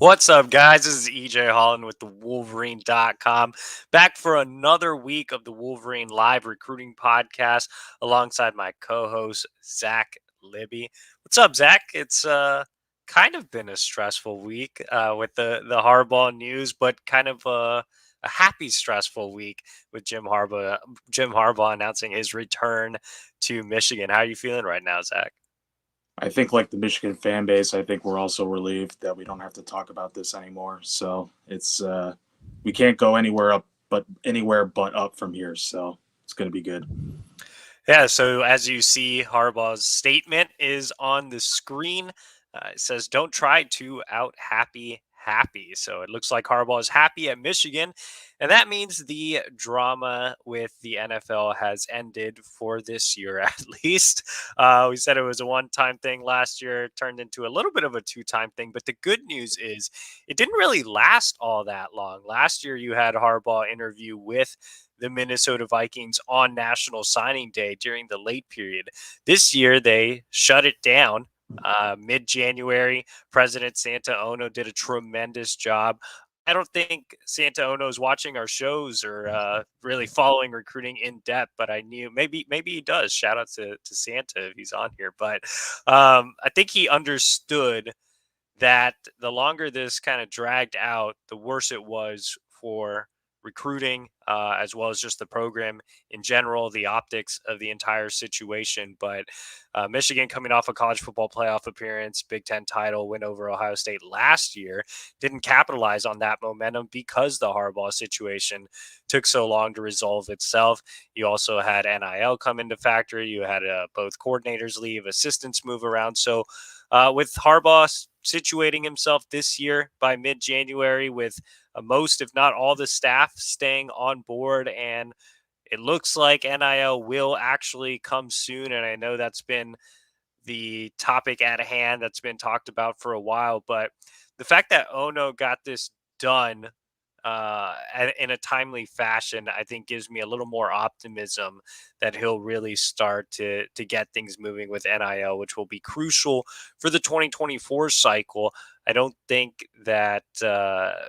What's up, guys? This is EJ Holland with the Wolverine.com. Back for another week of the Wolverine Live Recruiting Podcast alongside my co host, Zach Libby. What's up, Zach? It's kind of been a stressful week with the Harbaugh news, but kind of a happy, stressful week with Jim Harbaugh announcing his return to Michigan. How are you feeling right now, Zach? I think, like the Michigan fan base, I think we're also relieved that we don't have to talk about this anymore. So we can't go anywhere but up from here. So it's going to be good. Yeah, so as you see, Harbaugh's statement is on the screen. It says, "Don't try to out happy." So it looks like Harbaugh is happy at Michigan. And that means the drama with the NFL has ended for this year, at least. We said it was a one time thing last year, it turned into a little bit of a two-time thing. But the good news is it didn't really last all that long. Last year, you had Harbaugh interview with the Minnesota Vikings on National Signing Day during the late period. This year, they shut it down mid-January. President Santa Ono did a tremendous job. I don't think Santa Ono is watching our shows or really following recruiting in depth, but I knew maybe he does. Shout out to Santa if he's on here. But I think he understood that the longer this kind of dragged out, the worse it was for recruiting, as well as just the program in general, the optics of the entire situation. But Michigan, coming off a college football playoff appearance, Big Ten title, win over Ohio State last year, didn't capitalize on that momentum because the Harbaugh situation took so long to resolve itself. You also had NIL come into factor. You had both coordinators leave, assistants move around. So with Harbaugh situating himself this year by mid-January with most, if not all, the staff staying on board, and it looks like NIL will actually come soon. And I know that's been the topic at hand that's been talked about for a while, but the fact that Ono got this done in a timely fashion, I think gives me a little more optimism that he'll really start to get things moving with NIL, which will be crucial for the 2024 cycle. I don't think that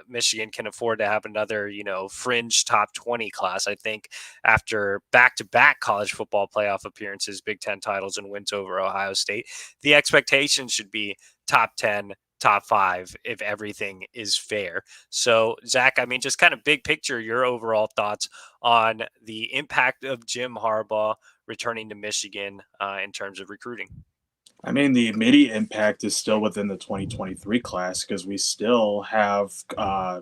Michigan can afford to have another, fringe top 20 class. I think after back-to-back college football playoff appearances, Big Ten titles, and wins over Ohio State, the expectation should be top 10, top 5 if everything is fair. So, Zach, I mean, just kind of big picture, your overall thoughts on the impact of Jim Harbaugh returning to Michigan in terms of recruiting. I mean, the immediate impact is still within the 2023 class because we still have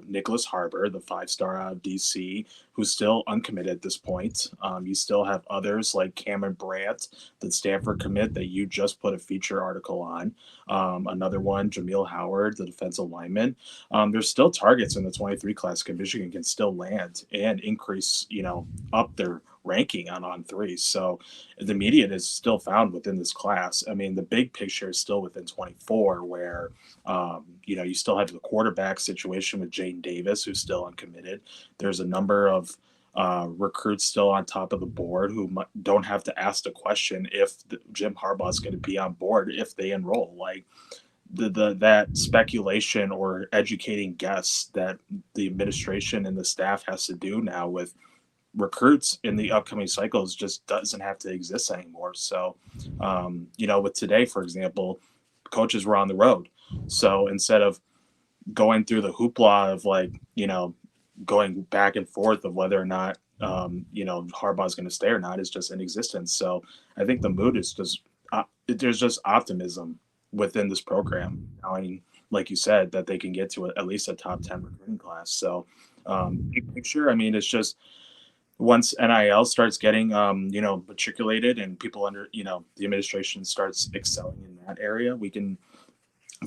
Nicholas Harbor, the five-star out of DC, who's still uncommitted at this point. You still have others like Cameron Brandt, the Stanford commit that you just put a feature article on. Another one, Jameel Howard, the defensive lineman. There's still targets in the 23 class because Michigan can still land and increase, up their ranking on three. So the median is still found within this class. I mean, the big picture is still within 24, where you still have the quarterback situation with Jane Davis, who's still uncommitted. There's a number of recruits still on top of the board who don't have to ask the question if Jim Harbaugh is going to be on board if they enroll. Like that speculation or educating guess that the administration and the staff has to do now with recruits in the upcoming cycles just doesn't have to exist anymore. So, with today, for example, coaches were on the road. So instead of going through the hoopla of going back and forth of whether or not, Harbaugh's going to stay or not, is just in existence. So I think the mood is just, there's just optimism within this program. I mean, like you said, that they can get to at least a top 10 recruiting class. So big picture, I mean, it's just, once NIL starts getting, matriculated and people under, the administration starts excelling in that area, we can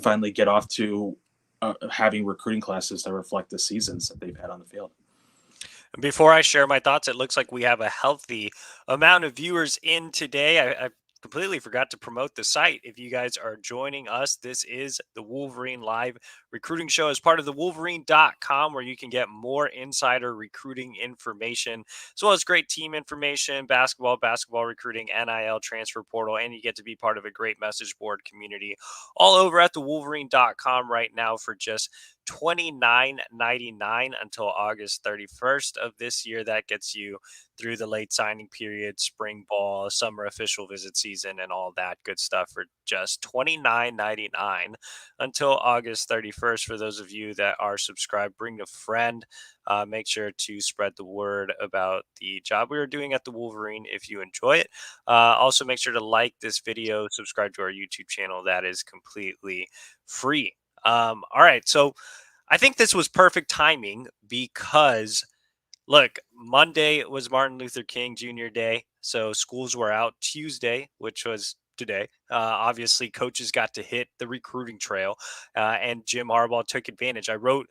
finally get off to having recruiting classes that reflect the seasons that they've had on the field. Before I share my thoughts, it looks like we have a healthy amount of viewers in today. I completely forgot to promote the site. If you guys are joining us, this is the Wolverine Live recruiting show is part of the Wolverine.com, where you can get more insider recruiting information, as well as great team information, basketball recruiting, NIL transfer portal, and you get to be part of a great message board community all over at the Wolverine.com right now for just $29.99 until August 31st of this year. That gets you through the late signing period, spring ball, summer official visit season, and all that good stuff for just $29.99 until August 31st. For those of you that are subscribed, bring a friend. Make sure to spread the word about the job we are doing at the Wolverine if you enjoy it. Also, make sure to like this video, subscribe to our YouTube channel. That is completely free. All right. So I think this was perfect timing because look, Monday was Martin Luther King Jr. Day. So schools were out Tuesday, which was today. Obviously, coaches got to hit the recruiting trail, and Jim Harbaugh took advantage. I wrote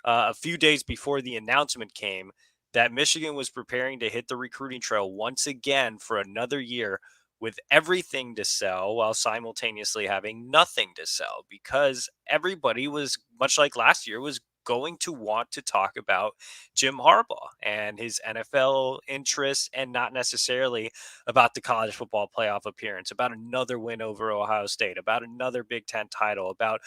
a few days before the announcement came that Michigan was preparing to hit the recruiting trail once again for another year with everything to sell while simultaneously having nothing to sell, because everybody was, much like last year, was going to want to talk about Jim Harbaugh and his NFL interests, and not necessarily about the college football playoff appearance, about another win over Ohio State, about another Big Ten title, about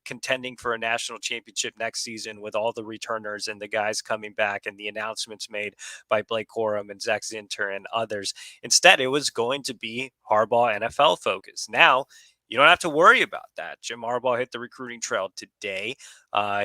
contending for a national championship next season with all the returners and the guys coming back and the announcements made by Blake Corum and Zach Zinter and others. Instead, it was going to be Harbaugh NFL focus. Now, you don't have to worry about that. Jim Harbaugh hit the recruiting trail today.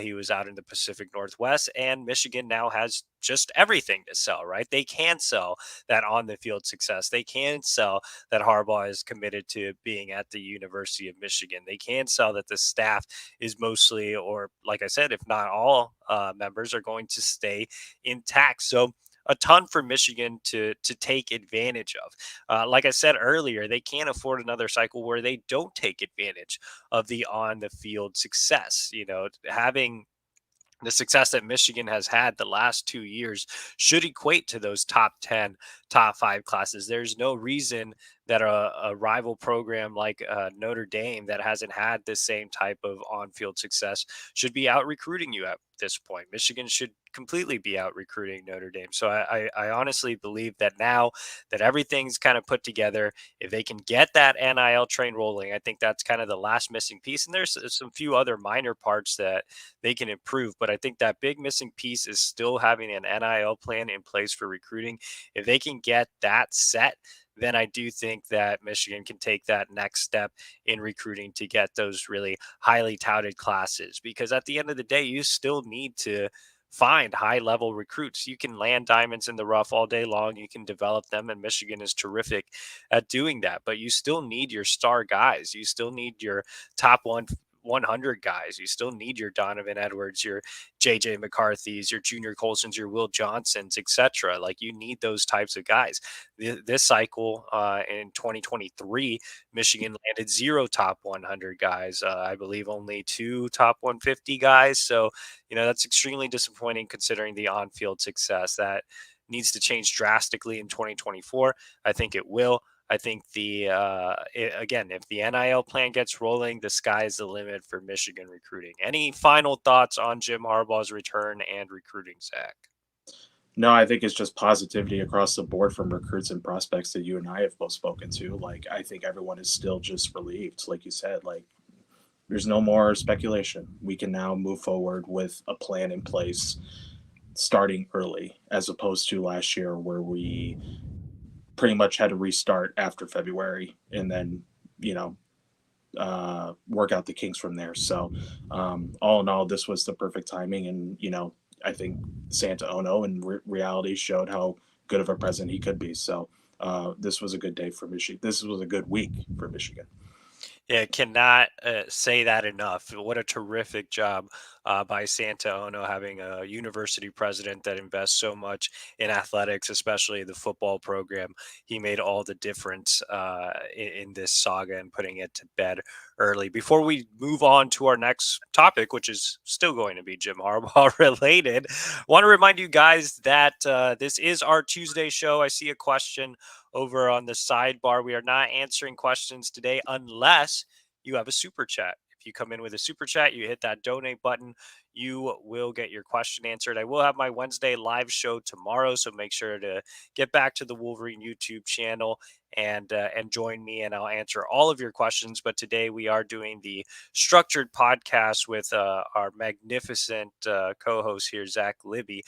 He was out in the Pacific Northwest, and Michigan now has just everything to sell, right? They can sell that on the field success. They can sell that Harbaugh is committed to being at the University of Michigan. They can sell that the staff is mostly, or like I said, if not all members are going to stay intact. So a ton for Michigan to take advantage of. Like I said earlier, they can't afford another cycle where they don't take advantage of the on the field success. You know, having the success that Michigan has had the last 2 years should equate to those top 10, top five classes. There's no reason that a rival program like Notre Dame, that hasn't had the same type of on field success, should be out recruiting you at this point. Michigan should completely be out recruiting Notre Dame. So I honestly believe that now that everything's kind of put together, if they can get that NIL train rolling, I think that's kind of the last missing piece. And there's some few other minor parts that they can improve. But I think that big missing piece is still having an NIL plan in place for recruiting. If they can get that set, then I do think that Michigan can take that next step in recruiting to get those really highly touted classes. Because at the end of the day, you still need to find high level recruits. You can land diamonds in the rough all day long. You can develop them, and Michigan is terrific at doing that. But you still need your star guys. You still need your top 100 guys. You still need your Donovan Edwards, your JJ McCarthy's, your Junior Colson's, your Will Johnsons, etc. Like, you need those types of guys. This cycle in 2023, Michigan landed zero top 100 guys. I believe only two top 150 guys. So, that's extremely disappointing considering the on-field success. That needs to change drastically in 2024. I think it will. I think again, if the NIL plan gets rolling, the sky is the limit for Michigan recruiting. Any final thoughts on Jim Harbaugh's return and recruiting, Zach? No, I think it's just positivity across the board from recruits and prospects that you and I have both spoken to. Like, I think everyone is still just relieved. Like you said, like, there's no more speculation. We can now move forward with a plan in place starting early, as opposed to last year where we pretty much had to restart after February and then, you know, work out the kinks from there. So, all in all, this was the perfect timing. And, I think Santa Ono in reality showed how good of a president he could be. So, this was a good day for Michigan. This was a good week for Michigan. Yeah, cannot say that enough. What a terrific job by Santa Ono, having a university president that invests so much in athletics, especially the football program. He made all the difference in this saga and putting it to bed early. Before we move on to our next topic, which is still going to be Jim Harbaugh related, want to remind you guys that this is our Tuesday show. I see a question over on the sidebar. We are not answering questions today unless you have a super chat. If you come in with a super chat, you hit that donate button, you will get your question answered. I will have my Wednesday live show tomorrow, so make sure to get back to the Wolverine YouTube channel and join me, and I'll answer all of your questions. But today we are doing the structured podcast with our magnificent co-host here, Zach Libby.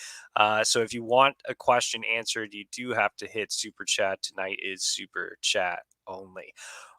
So if you want a question answered, you do have to hit super chat. Tonight is super chat only.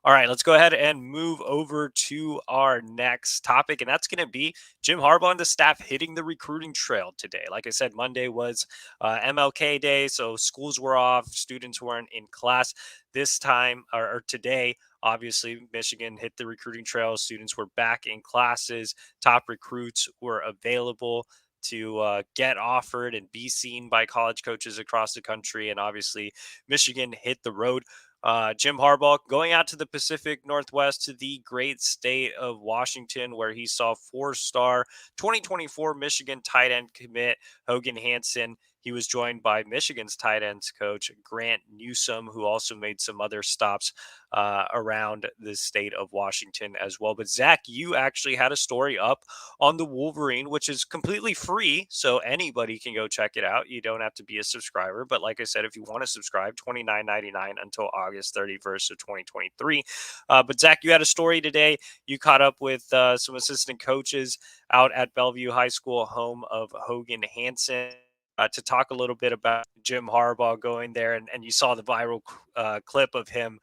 All right, let's go ahead and move over to our next topic, and that's going to be Jim Harbaugh and the staff hitting the recruiting trail today. Like I said, Monday was MLK Day, so schools were off, students weren't in class. This time, or today, obviously, Michigan hit the recruiting trail. Students were back in classes. Top recruits were available to get offered and be seen by college coaches across the country. And obviously, Michigan hit the road. Jim Harbaugh going out to the Pacific Northwest to the great state of Washington, where he saw 4-star 2024 Michigan tight end commit Hogan Hansen. He was joined by Michigan's tight ends coach, Grant Newsome, who also made some other stops around the state of Washington as well. But Zach, you actually had a story up on the Wolverine, which is completely free. So anybody can go check it out. You don't have to be a subscriber. But like I said, if you want to subscribe, $29.99 until August 31st of 2023. But Zach, you had a story today. You caught up with some assistant coaches out at Bellevue High School, home of Hogan Hansen. To talk a little bit about Jim Harbaugh going there, and you saw the viral clip of him,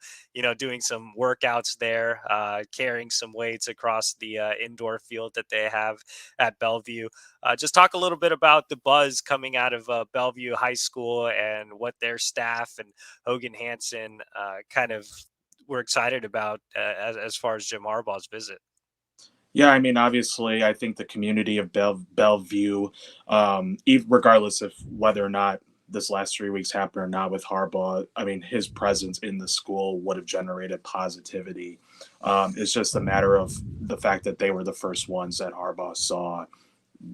doing some workouts there, carrying some weights across the indoor field that they have at Bellevue. Just talk a little bit about the buzz coming out of Bellevue High School and what their staff and Hogan Hansen kind of were excited about as far as Jim Harbaugh's visit. Yeah, I mean, obviously, I think the community of Bellevue, regardless of whether or not this last 3 weeks happened or not with Harbaugh, I mean, his presence in the school would have generated positivity. It's just a matter of the fact that they were the first ones that Harbaugh saw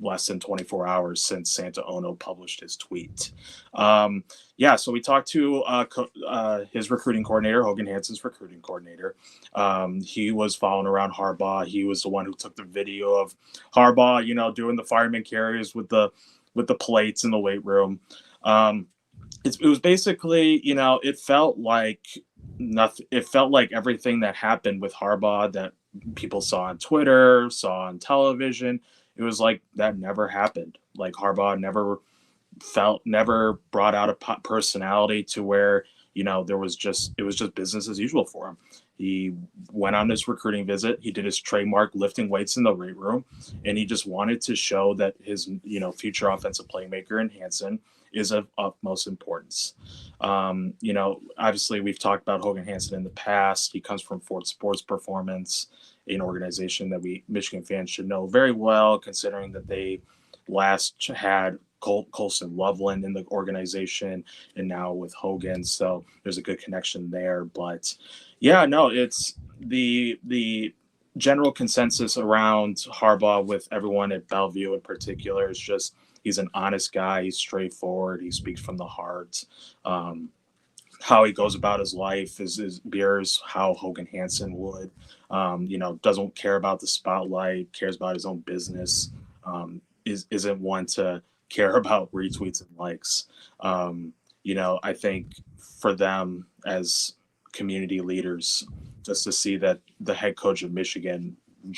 less than 24 hours since Santa Ono published his tweet. Yeah, so we talked to his recruiting coordinator, Hogan Hansen's recruiting coordinator. He was following around Harbaugh. He was the one who took the video of Harbaugh, doing the fireman carries with the plates in the weight room. It was basically, it felt like nothing. It felt like everything that happened with Harbaugh that people saw on Twitter, saw on television. It was like that never happened. Like Harbaugh never brought out a personality to where it was just business as usual for him. He went on his recruiting visit. He did his trademark lifting weights in the weight room, and he just wanted to show that his future offensive playmaker in Hansen is of utmost importance. Obviously we've talked about Hogan Hansen in the past. He comes from Ford Sports Performance, an organization that we Michigan fans should know very well, considering that they last had Colson Loveland in the organization, and now with Hogan. So there's a good connection there. But yeah, no, it's the general consensus around Harbaugh with everyone at Bellevue in particular is just he's an honest guy. He's straightforward. He speaks from the heart. How he goes about his life is mirrors how Hogan Hansen would. Doesn't care about the spotlight, cares about his own business. Isn't one to care about retweets and likes. I think for them as community leaders, just to see that the head coach of Michigan,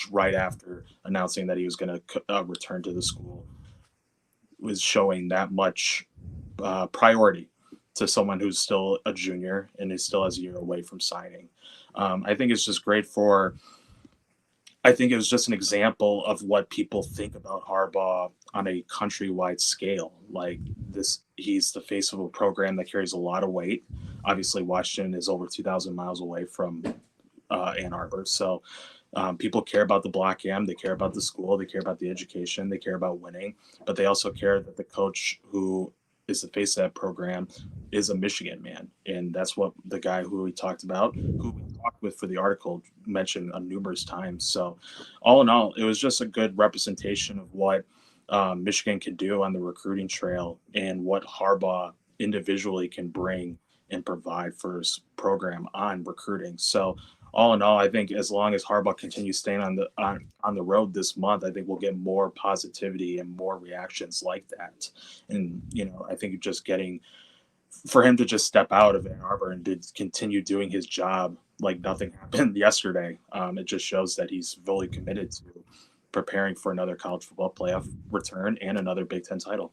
right after announcing that he was going to return to the school, was showing that much priority to someone who's still a junior and is still has a year away from signing. I think it's just great I think it was just an example of what people think about Harbaugh on a countrywide scale. Like he's the face of a program that carries a lot of weight. Obviously, Washington is over 2,000 miles away from Ann Arbor. So people care about the Black M. They care about the school. They care about the education. They care about winning. But they also care that the coach who is the face of that program is a Michigan man. And that's what the guy who we talked with for the article mentioned numerous times. So all in all, it was just a good representation of what Michigan can do on the recruiting trail and what Harbaugh individually can bring and provide for his program on recruiting. So all in all, I think as long as Harbaugh continues staying on the road this month, I think we'll get more positivity and more reactions like that. And I think just getting for him to just step out of Ann Arbor and to continue doing his job like nothing happened yesterday, it just shows that he's fully committed to preparing for another college football playoff return and another Big Ten title.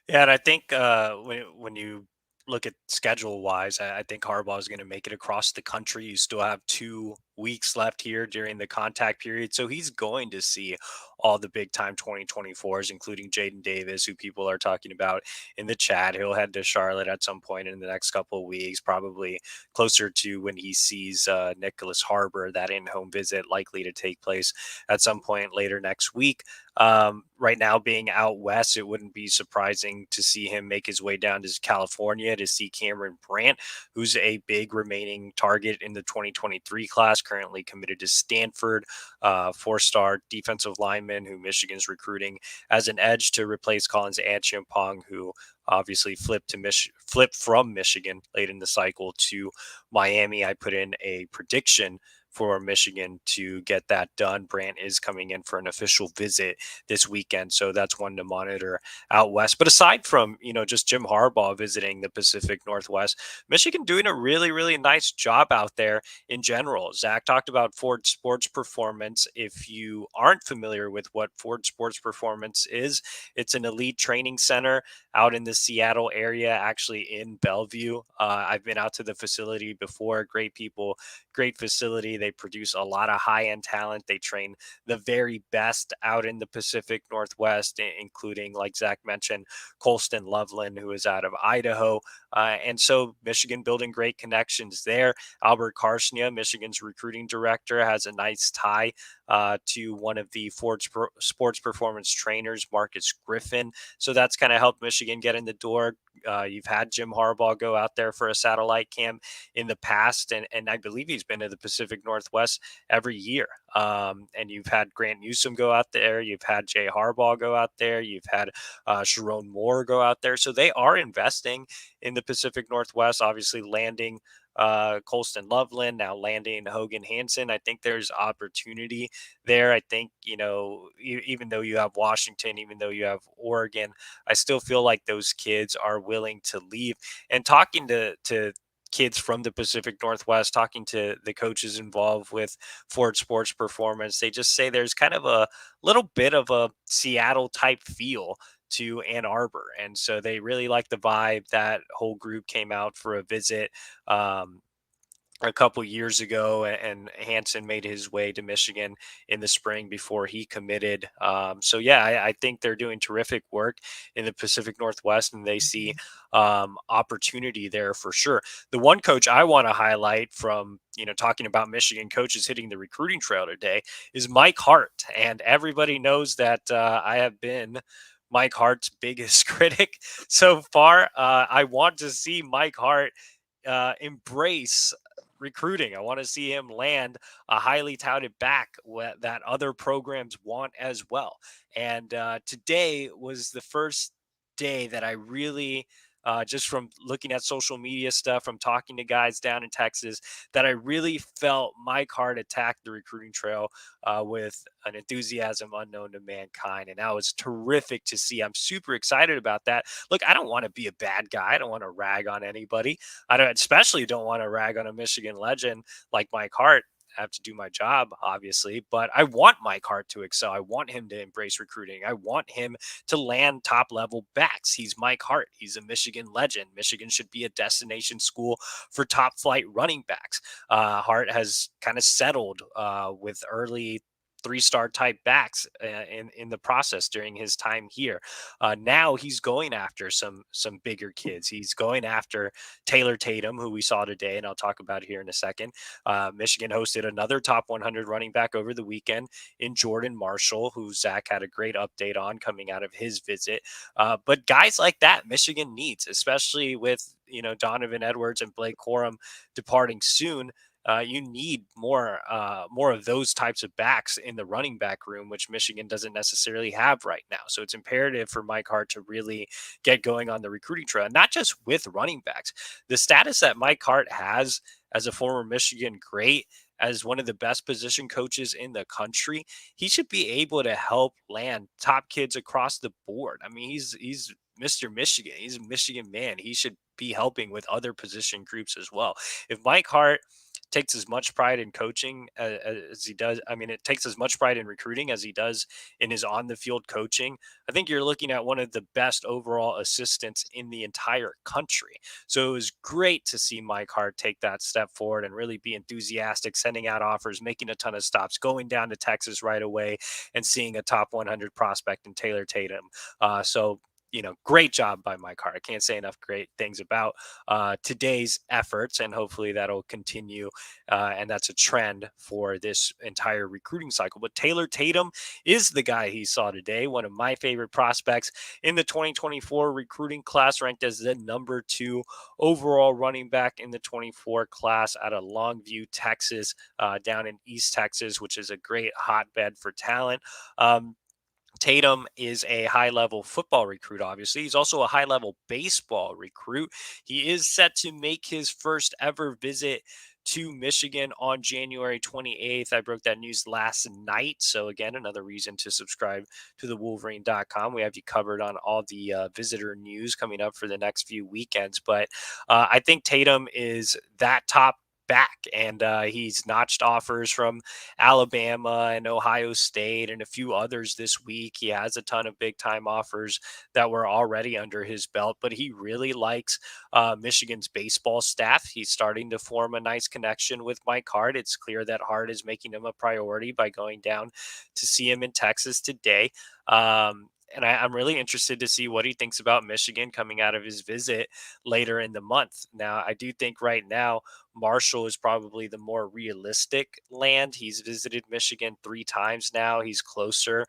Yeah, and I think when you look at schedule wise, I think Harbaugh is going to make it across the country. You still have 2 weeks left here during the contact period, so he's going to see all the big time 2024s, including Jaden Davis, who people are talking about in the chat. He'll head to Charlotte at some point in the next couple of weeks, probably closer to when he sees Nicholas Harbor. That in-home visit likely to take place at some point later next week. Right now, being out west, it wouldn't be surprising to see him make his way down to California to see Cameron Brandt, who's a big remaining target in the 2023 class, currently committed to Stanford, 4-star defensive lineman who Michigan's recruiting as an edge to replace Collins Achiampong, who obviously flipped from Michigan late in the cycle to Miami. I put in a prediction for Michigan to get that done. Brandt is coming in for an official visit this weekend, so that's one to monitor out west. But aside from just Jim Harbaugh visiting the Pacific Northwest, Michigan doing a really really nice job out there in general. Zach talked about Ford Sports Performance. If you aren't familiar with what Ford Sports Performance is, it's an elite training center out in the Seattle area, actually in Bellevue. I've been out to the facility before. Great people, great facility. They produce a lot of high end talent. They train the very best out in the Pacific Northwest, including, like Zach mentioned, Colston Loveland, who is out of Idaho. And so Michigan building great connections there. Albert Karshnia, Michigan's recruiting director, has a nice tie to one of the Ford Sports Performance trainers, Marcus Griffin. So that's kind of helped Michigan get in the door. You've had Jim Harbaugh go out there for a satellite camp in the past, and I believe he's been to the Pacific Northwest every year. And you've had Grant Newsom go out there. You've had Jay Harbaugh go out there. You've had Sharon Moore go out there. So they are investing in the Pacific Northwest, obviously landing Colston Loveland, now landing Hogan Hansen. I think there's opportunity there. I think, even though you have Washington, even though you have Oregon, I still feel like those kids are willing to leave. And talking to kids from the Pacific Northwest, talking to the coaches involved with Ford Sports Performance, they just say there's kind of a little bit of a Seattle type feel to Ann Arbor. And so they really like the vibe. That whole group came out for a visit. A couple years ago, and Hansen made his way to Michigan in the spring before he committed. So yeah, I think they're doing terrific work in the Pacific Northwest, and they see opportunity there for sure. The one coach I want to highlight from talking about Michigan coaches hitting the recruiting trail today is Mike Hart, and everybody knows that I have been Mike Hart's biggest critic so far. I want to see Mike Hart embrace recruiting. I want to see him land a highly touted back that other programs want as well. And today was the first day that I really, just from looking at social media stuff, from talking to guys down in Texas, that I really felt Mike Hart attack the recruiting trail with an enthusiasm unknown to mankind. And that was terrific to see. I'm super excited about that. Look, I don't want to be a bad guy. I don't want to rag on anybody. Especially don't want to rag on a Michigan legend like Mike Hart. I have to do my job, obviously, but I want Mike Hart to excel. I want him to embrace recruiting. I want him to land top level backs. He's Mike Hart. He's a Michigan legend. Michigan should be a destination school for top flight running backs. Hart has kind of settled with early 3-star type backs in the process during his time here. Now he's going after some bigger kids. He's going after Taylor Tatum, who we saw today, and I'll talk about here in a second. Michigan hosted another top 100 running back over the weekend in Jordan Marshall, who Zach had a great update on coming out of his visit. But guys like that, Michigan needs, especially with Donovan Edwards and Blake Corum departing soon. You need more of those types of backs in the running back room, which Michigan doesn't necessarily have right now. So it's imperative for Mike Hart to really get going on the recruiting trail, not just with running backs. The status that Mike Hart has as a former Michigan great, as one of the best position coaches in the country, he should be able to help land top kids across the board. I mean, he's Mr. Michigan. He's a Michigan man. He should be helping with other position groups as well. If Mike Hart takes as much pride in coaching as he does, I mean, it takes as much pride in recruiting as he does in his on the field coaching. I think you're looking at one of the best overall assistants in the entire country. So it was great to see Mike Hart take that step forward and really be enthusiastic, sending out offers, making a ton of stops, going down to Texas right away, and seeing a top 100 prospect in Taylor Tatum. Great job by Mike Hart. I can't say enough great things about today's efforts, and hopefully that'll continue. And that's a trend for this entire recruiting cycle. But Taylor Tatum is the guy he saw today, one of my favorite prospects in the 2024 recruiting class, ranked as the number 2 overall running back in the 24 class out of Longview, Texas, down in East Texas, which is a great hotbed for talent. Tatum is a high level football recruit, obviously. He's also a high level baseball recruit. He is set to make his first ever visit to Michigan on January 28th. I broke that news last night. So, again, another reason to subscribe to the Wolverine.com. We have you covered on all the visitor news coming up for the next few weekends. But I think Tatum is that top back, and he's notched offers from Alabama and Ohio State and a few others this week. He has a ton of big time offers that were already under his belt, but he really likes Michigan's baseball staff. He's starting to form a nice connection with Mike Hart. It's clear that Hart is making him a priority by going down to see him in Texas today. I'm really interested to see what he thinks about Michigan coming out of his visit later in the month. Now, I do think right now Marshall is probably the more realistic land. He's visited Michigan 3 times now. He's closer,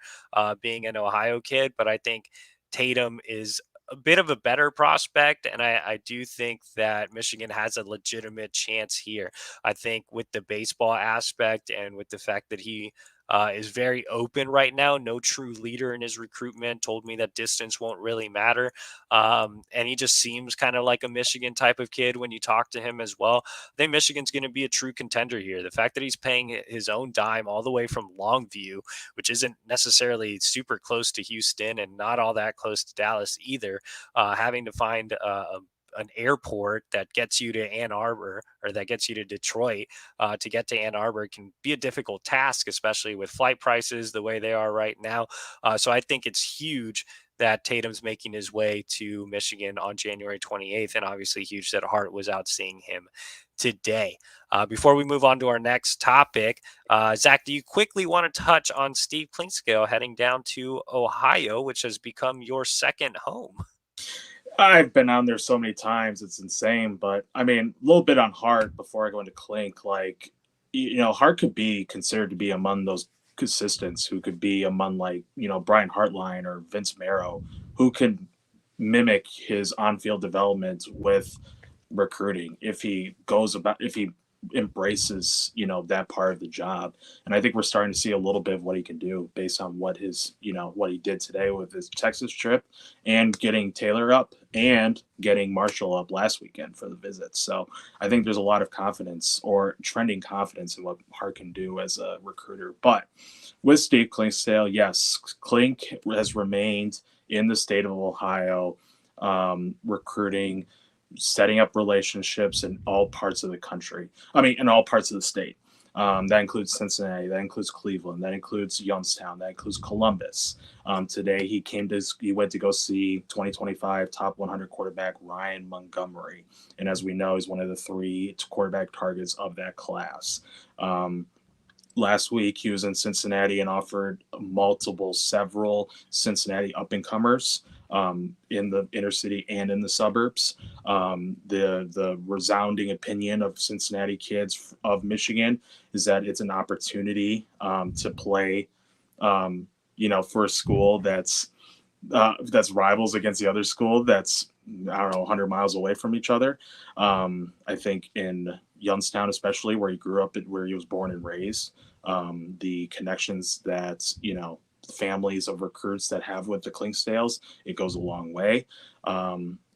being an Ohio kid, but I think Tatum is a bit of a better prospect, and I do think that Michigan has a legitimate chance here. I think with the baseball aspect and with the fact that he is very open right now. No true leader in his recruitment. Told me that distance won't really matter. And he just seems kind of like a Michigan type of kid when you talk to him as well. I think Michigan's going to be a true contender here. The fact that he's paying his own dime all the way from Longview, which isn't necessarily super close to Houston and not all that close to Dallas either, having to find an airport that gets you to Ann Arbor or that gets you to Detroit to get to Ann Arbor can be a difficult task, especially with flight prices the way they are right now. So I think it's huge that Tatum's making his way to Michigan on January 28th, and obviously huge that Hart was out seeing him today. Before we move on to our next topic, Zach, do you quickly want to touch on Steve Clinkscale heading down to Ohio, which has become your second home? I've been on there so many times, it's insane. But I mean, a little bit on Hart before I go into Clink. Like, Hart could be considered to be among those consistents who could be among, like, Brian Hartline or Vince Marrow, who can mimic his on-field development with recruiting if he embraces that part of the job. And I think we're starting to see a little bit of what he can do based on what he did today with his Texas trip and getting Taylor up and getting Marshall up last weekend for the visit. So I think there's a lot of confidence or trending confidence in what Hart can do as a recruiter. But with Steve Clinksdale, yes, Clink has remained in the state of Ohio, recruiting, setting up relationships in all parts of the country. I mean, in all parts of the state. That includes Cincinnati. That includes Cleveland. That includes Youngstown. That includes Columbus. Today, he went to go see 2025 top 100 quarterback Ryan Montgomery, and as we know, he's one of the 3 quarterback targets of that class. Last week, he was in Cincinnati and offered several Cincinnati up-and-comers in the inner city and in the suburbs. The resounding opinion of Cincinnati kids of Michigan is that it's an opportunity to play, for a school that's rivals against the other school that's, I don't know, 100 miles away from each other. I think in Youngstown, especially where he grew up, where he was born and raised, the connections that, families of recruits that have with the Clinksdales, it goes a long way.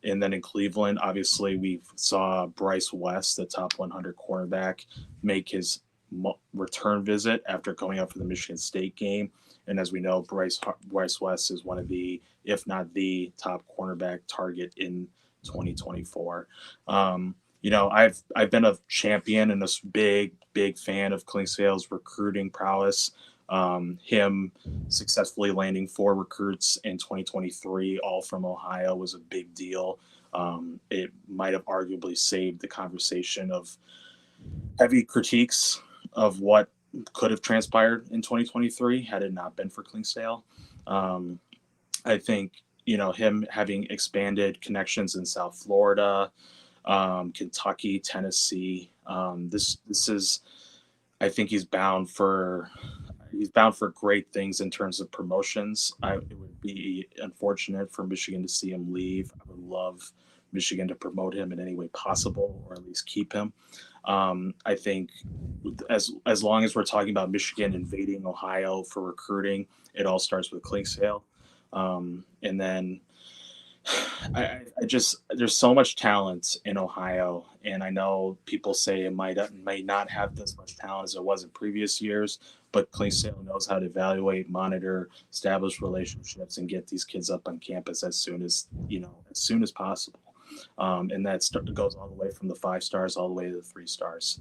And then in Cleveland, obviously, we saw Bryce West, the top 100 cornerback, make his return visit after going out for the Michigan State game. And as we know, Bryce West is one of the, if not the top cornerback target in 2024. I've been a champion and a big fan of Klingsdale's recruiting prowess. Him successfully landing 4 recruits in 2023, all from Ohio, was a big deal. It might have arguably saved the conversation of heavy critiques of what could have transpired in 2023 had it not been for Klingsdale. Um, I think him having expanded connections in South Florida, Kentucky, Tennessee. This is, I think he's bound for great things in terms of promotions. It would be unfortunate for Michigan to see him leave. I would love Michigan to promote him in any way possible, or at least keep him. I think as long as we're talking about Michigan invading Ohio for recruiting, it all starts with Klingsdale. And then I just there's so much talent in Ohio, and I know people say it may not have as much talent as it was in previous years, but Clingsdale knows how to evaluate, monitor, establish relationships, and get these kids up on campus as soon as possible. And that goes all the way from the 5 stars all the way to the 3 stars.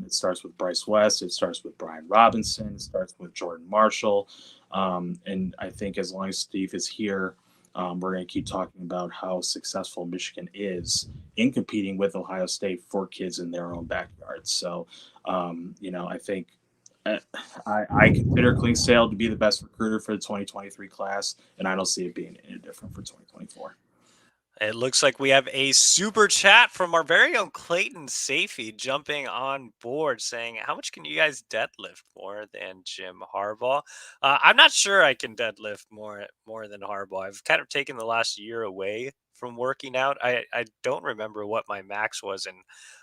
It starts with Bryce West. It starts with Brian Robinson. It starts with Jordan Marshall. And I think as long as Steve is here, we're going to keep talking about how successful Michigan is in competing with Ohio State for kids in their own backyards. So, I think I consider Klingsdale to be the best recruiter for the 2023 class, and I don't see it being any different for 2024. It looks like we have a super chat from our very own Clayton Safey jumping on board saying, how much can you guys deadlift more than Jim Harbaugh? I'm not sure I can deadlift more than Harbaugh. I've kind of taken the last year away from working out. I don't remember what my max was in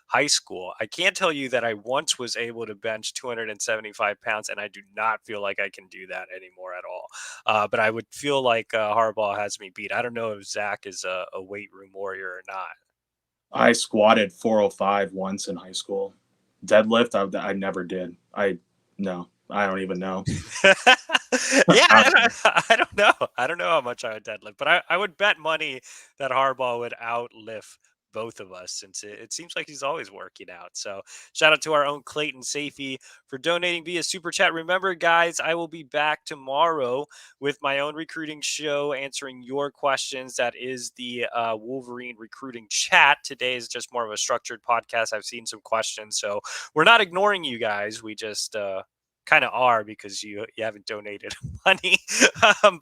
high school. I can tell you that I once was able to bench 275 pounds, and I do not feel like I can do that anymore at all. But I would feel like Harbaugh has me beat. I don't know if Zach is a weight room warrior or not. I squatted 405 once in high school. Deadlift, I never did. No, I don't even know. Yeah, Honestly. I don't know. I don't know how much I would deadlift, but I would bet money that Harbaugh would outlift both of us since it seems like he's always working out. So shout out to our own Clayton Safey for donating via super chat. Remember, guys, I will be back tomorrow with my own recruiting show answering your questions. That is the Wolverine recruiting chat. Today is just more of a structured podcast. I've seen some questions, so we're not ignoring you guys. We just kind of are because you haven't donated money.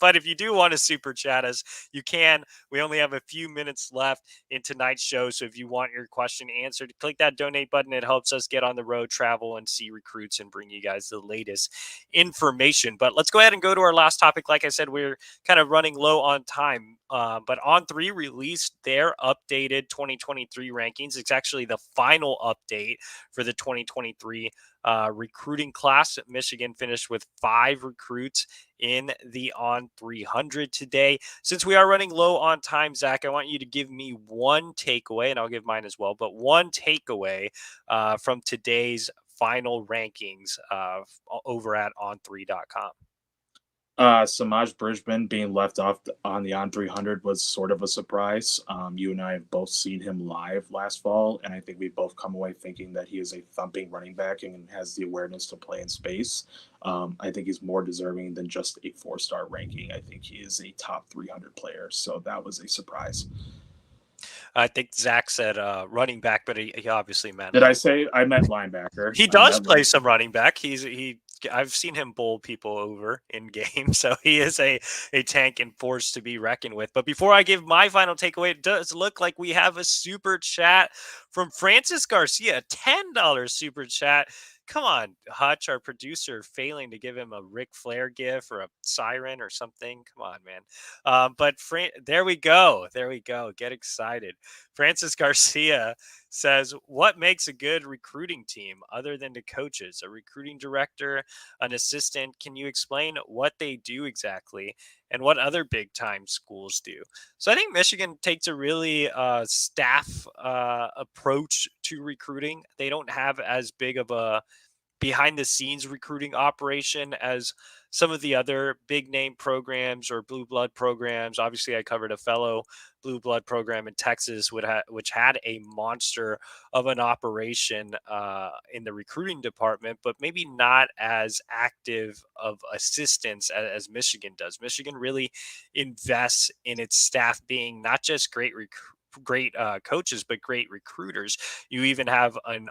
But if you do want to super chat us, you can. We only have a few minutes left in tonight's show. So if you want your question answered, click that donate button. It helps us get on the road, travel, and see recruits and bring you guys the latest information. But let's go ahead and go to our last topic. Like I said, we're kind of running low on time. But On3 released their updated 2023 rankings. It's actually the final update for the 2023 recruiting class. Michigan finished with 5 recruits in the On 300 today. Since we are running low on time, Zach, I want you to give me one takeaway, and I'll give mine as well, but one takeaway from today's final rankings over at on3.com. Samaj Bridgman being left off on the On 300 was sort of a surprise. You and I have both seen him live last fall, and I think we both come away thinking that he is a thumping running back and has the awareness to play in space. I think he's more deserving than just a 4-star ranking. I think he is a top 300 player, so that was a surprise. I think Zach said running back, but he obviously meant. Did I say I meant linebacker? He does play some running back. I've seen him bowl people over in game, so he is a tank and force to be reckoned with. But before I give my final takeaway, it does look like we have a super chat from Francis Garcia, $10 super chat. Come on, Hutch, our producer, failing to give him a Ric Flair gif or a siren or something. Come on, man. But there we go. There we go. Get excited. Francis Garcia says, "What makes a good recruiting team other than the coaches? A recruiting director, an assistant? Can you explain what they do exactly and what other big time schools do?" So I think Michigan takes a really staff approach to recruiting. They don't have as big of a behind the scenes recruiting operation as some of the other big name programs or blue blood programs. Obviously, I covered a fellow blue blood program in Texas, which had a monster of an operation in the recruiting department, but maybe not as active of assistance as Michigan does. Michigan really invests in its staff being not just great coaches, but great recruiters. You even have an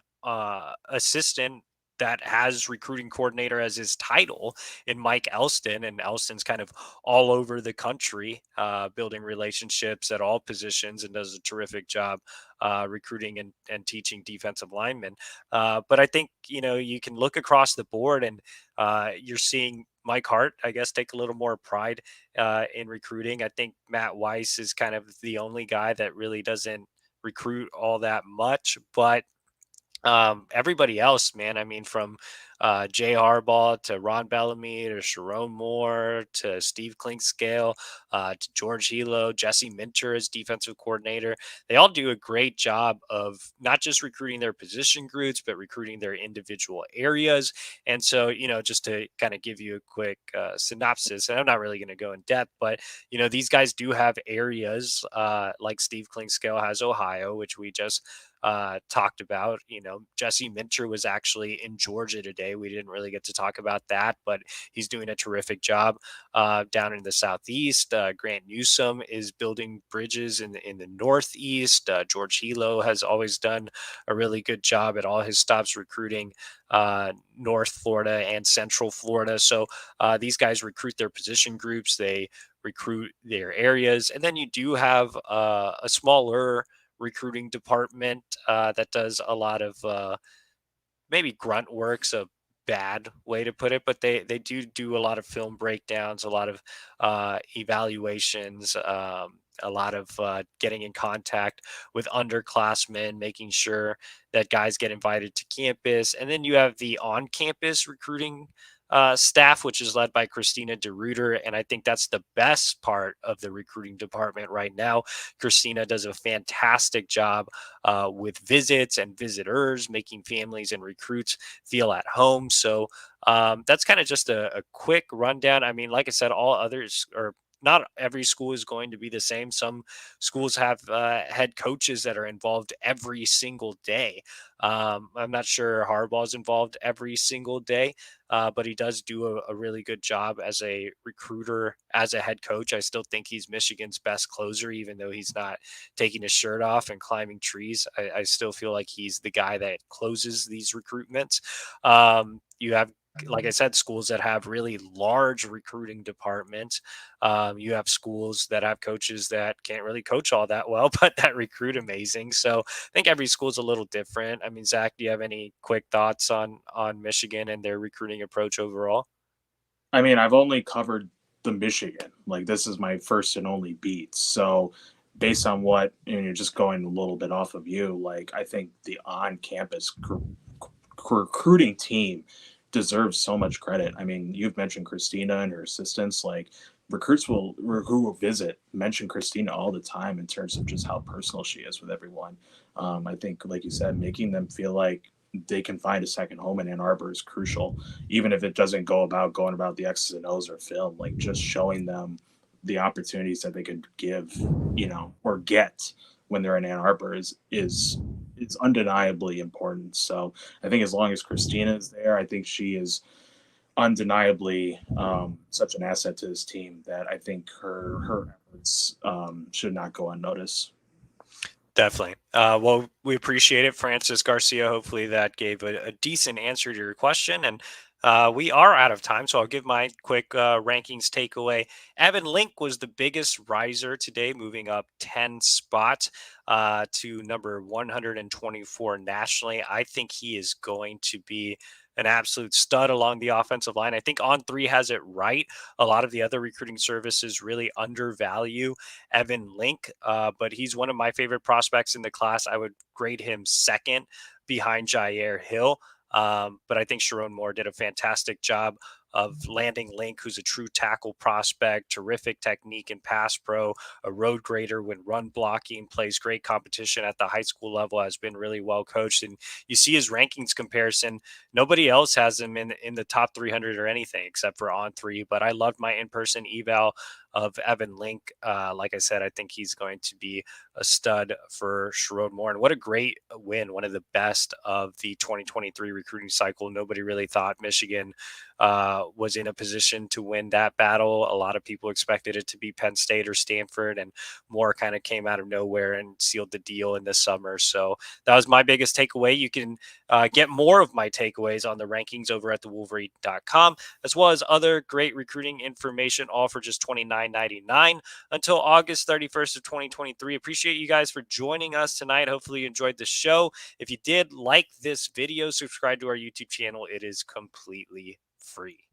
assistant that has recruiting coordinator as his title in Mike Elston, and Elston's kind of all over the country, building relationships at all positions, and does a terrific job recruiting and teaching defensive linemen. But I think you can look across the board, and you're seeing Mike Hart, I guess, take a little more pride in recruiting. I think Matt Weiss is kind of the only guy that really doesn't recruit all that much, but everybody else, man. I mean, from Jay Harbaugh to Ron Bellamy to Sharon Moore to Steve Clinkscale to George Hilo, Jesse Minter as defensive coordinator. They all do a great job of not just recruiting their position groups, but recruiting their individual areas. And so, just to kind of give you a quick synopsis, and I'm not really going to go in depth, but these guys do have areas like Steve Clinkscale has Ohio, which we just talked about. Jesse Minter was actually in Georgia today. We didn't really get to talk about that, but he's doing a terrific job down in the Southeast. Grant Newsom is building bridges in the Northeast. George Hilo has always done a really good job at all his stops recruiting North Florida and Central Florida. So these guys recruit their position groups. They recruit their areas. And then you do have a smaller recruiting department that does a lot of maybe grunt work's a bad way to put it, but they do a lot of film breakdowns, a lot of evaluations, a lot of getting in contact with underclassmen, making sure that guys get invited to campus, and then you have the on-campus recruiting staff, which is led by Christina DeRuiter, and I think that's the best part of the recruiting department right now. Christina does a fantastic job with visits and visitors, making families and recruits feel at home. So that's kind of just a quick rundown. I mean, like I said, all others or not every school is going to be the same. Some schools have head coaches that are involved every single day. I'm not sure Harbaugh's involved every single day, but he does do a really good job as a recruiter, as a head coach. I still think he's Michigan's best closer, even though he's not taking his shirt off and climbing trees. I still feel like he's the guy that closes these recruitments. You have, like I said, schools that have really large recruiting departments. You have schools that have coaches that can't really coach all that well, but that recruit amazing. So I think every school's a little different. I mean, Zach, do you have any quick thoughts on Michigan and their recruiting approach overall? I mean, I've only covered the Michigan. Like this is my first and only beat. So based on what, and you're just going a little bit off of you, like I think the on-campus recruiting team deserves so much credit. I mean, you've mentioned Christina and her assistants. Like recruits who will visit mention Christina all the time in terms of just how personal she is with everyone. I think, like you said, making them feel like they can find a second home in Ann Arbor is crucial, even if it doesn't going about the X's and O's or film. Like just showing them the opportunities that they could give, or get when they're in Ann Arbor is undeniably important. So I think as long as Christina is there, I think she is undeniably such an asset to this team that I think her efforts should not go unnoticed. Definitely. Well, we appreciate it, Francis Garcia. Hopefully, that gave a decent answer to your question. And we are out of time, so I'll give my quick rankings takeaway. Evan Link was the biggest riser today, moving up 10 spots to number 124 nationally. I think he is going to be an absolute stud along the offensive line. I think On3 has it right. A lot of the other recruiting services really undervalue Evan Link, but he's one of my favorite prospects in the class. I would grade him second behind Jair Hill. But I think Sharon Moore did a fantastic job of landing Link, who's a true tackle prospect, terrific technique in pass pro, a road grader when run blocking, plays great competition at the high school level, has been really well coached. And you see his rankings comparison. Nobody else has him in the top 300 or anything except for On3. But I loved my in-person eval of Evan Link. Like I said, I think he's going to be a stud for Sherrod Moore. And what a great win, one of the best of the 2023 recruiting cycle. Nobody really thought Michigan was in a position to win that battle. A lot of people expected it to be Penn State or Stanford, and Moore kind of came out of nowhere and sealed the deal in the summer. So that was my biggest takeaway. You can get more of my takeaways on the rankings over at thewolverine.com, as well as other great recruiting information, all for just $29.99 until August 31st of 2023. Appreciate you guys for joining us tonight. Hopefully you enjoyed the show. If you did, like this video, subscribe to our YouTube channel. It is completely free.